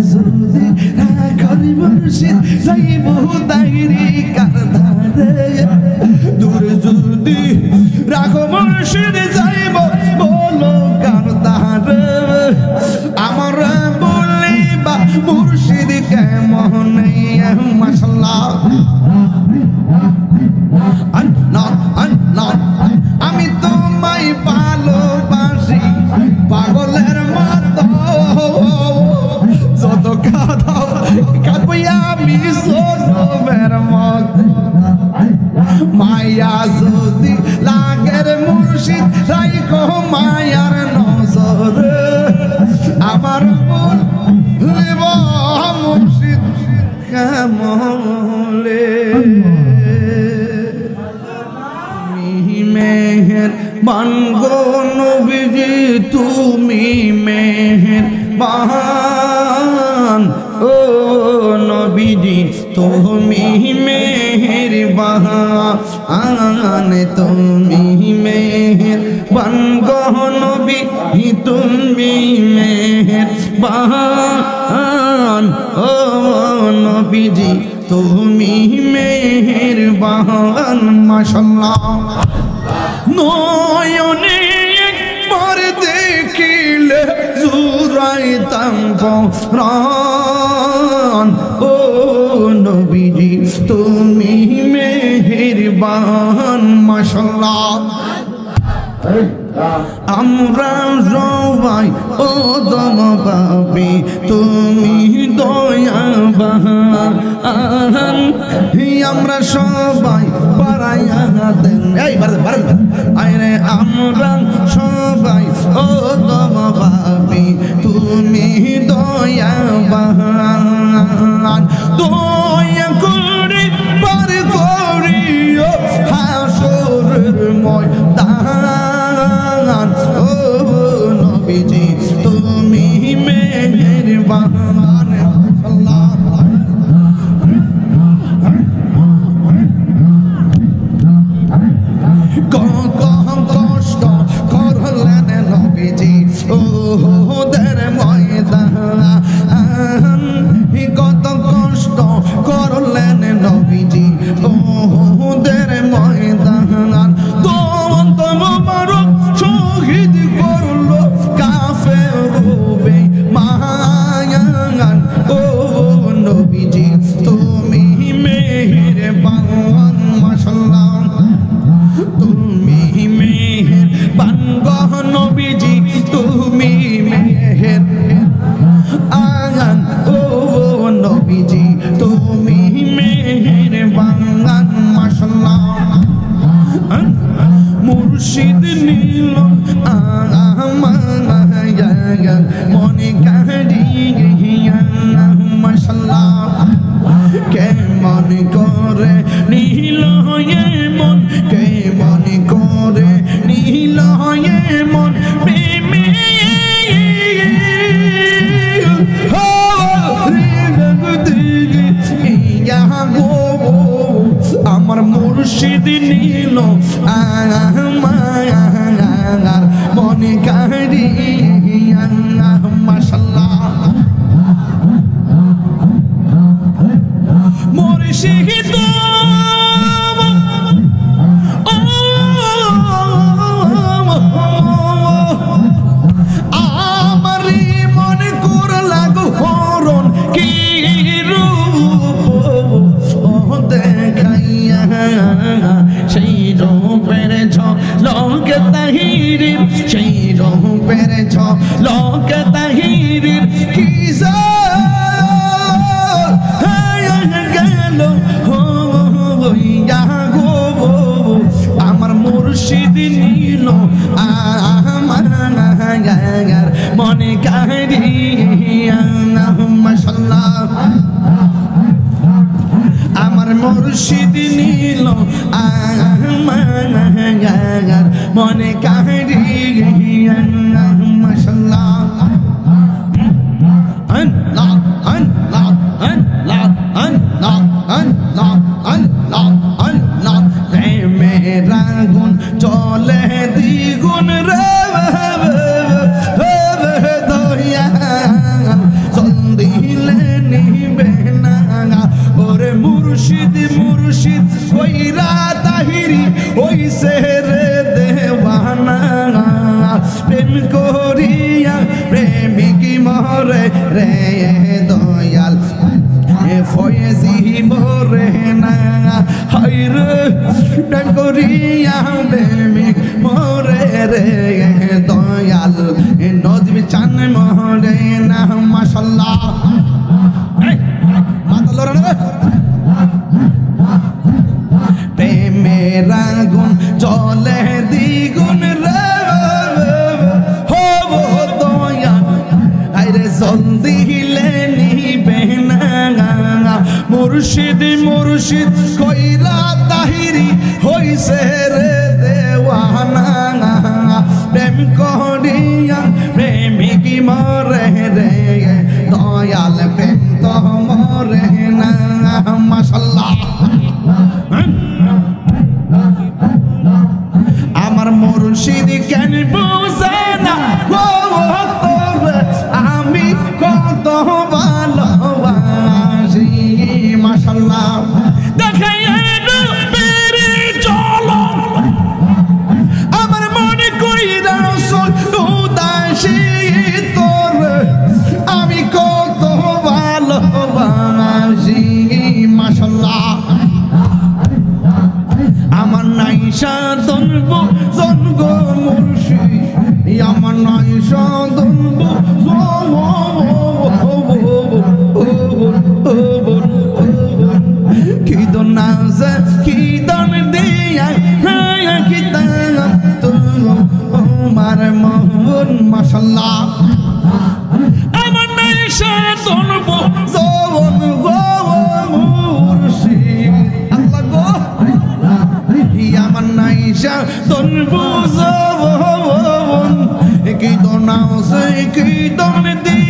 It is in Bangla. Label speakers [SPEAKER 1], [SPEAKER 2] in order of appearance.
[SPEAKER 1] যদি করি মুর্শিদ যাইব তাইরি কারধারে দূরে যদি রাখো মুর্শিদ যাইব বলো কারধারে আমার বলিবা মুর্শিদ কেমন মাশাআল্লাহ আমি তোমায় ভালোবাসি পাগলের মতো যত কাঁদাও কাঁদবো আমি সোনমের মতো মায়া যদি লাগের মুর্শিদ রাইখো মায়ার নজর আমার বলিব মুর্শিদ কেমলে মেহেরবান গো নবীজি তুমি মেহেরবান ও নবীজি তুমি মেহেরবান তুমি মেহেরবান গো নবী তুমি মেহেরবান ও নবীজি তুমি মেহেরবান মাশাআল্লাহ নয়নে একবার দেখিলে জুরাইতাম প্রাণ ও নবীজি তুমি মেহেরবান মাশাআল্লাহ আমরা সবাই ও দম পাবি তুমি দয়াবান আমরা সবাই বাড়াইয়া দেন আরে আমরা সবাই ও দম পাবি তুমি দয়াবান দয়া করে পার করিও হাসরের ময়দান ও নবীজি তুমি মেহেরবান আল্লাহ কষ্ট করলেন নবীজি ওদের ময়দান কত কষ্ট করলেন নবীজি ওদের ময়দান শহীদ করলো কাফের বেঈমান ও নবীজি তুমি মেহেরবান মাশাআল্লাহ তুমি মেহেরবান গো নবীজি তুমি মেহেরবান ও নবীজি তুমি মেহেরবান মাশাআল্লাহ মুর্শিদ নীল মনে কারিয়া মাশাআল্লাহ কেমন করে নীল মন কেমন করে নীল মন প্রেমে আমার মুর্শিদ নীল আমার মনে কারিয়া মাশাআল্লাহ মুর্শিদ আমার মনে কর লাগো হরণ কি রূপ দেখাইয়া সেই রূপের ঝলক তাহিরির সেই রূপের ঝলক তাহিরির কি গেল আমার মুর্শিদ নীল আমার মনে কারিয়া মাশাআল্লাহ আমার মুর্শিদ নীল আমার মনে কারিয়া মাশাআল্লাহ রাগুন চলে দ্বিগুণ রে দয়া জলদি করিয়া প্রেমিক মরে রে দয়াল ফয়েজি মরে না হায়রে প্রেম করিয়া প্রেমিক মরে রে দয়াল নজমি চান মরে না মাশাআল্লাহ মাতাল রে প্রেমের আগুন জ্বলে দ্বিগুণ রে হো দয়াল আইরে জলদি নিবে না মুর্শিদ মুর্শিদ কইরা তাহিরি হইছে রে দেওয়ানা প্রেম করিয়া প্রেমিক মরে রে দয়াল প্রেম তো মরে না মাশাআল্লাহ আমার মুর্শিদ কেন বুঝে না আমি কত ভালোবাসি মাশাআল্লাহ দেখাই বেরে চলো আমার মনে কইরা উদাসী তোর আমি কত ভালোবাসি মাশাআল্লাহ আমার নাই সাধনব জন্ম মুর্শিদ আমার নাই সাধনব কি দন নাজে কি দন দিয়া কি দান তোমার মন মাশাআল্লাহ আমার নাই সাধনব জোন গো মুর্শিদ আল্লাহ গো আমার নাইশা তোর বুঝবন কি দোনাও সে কি দন দি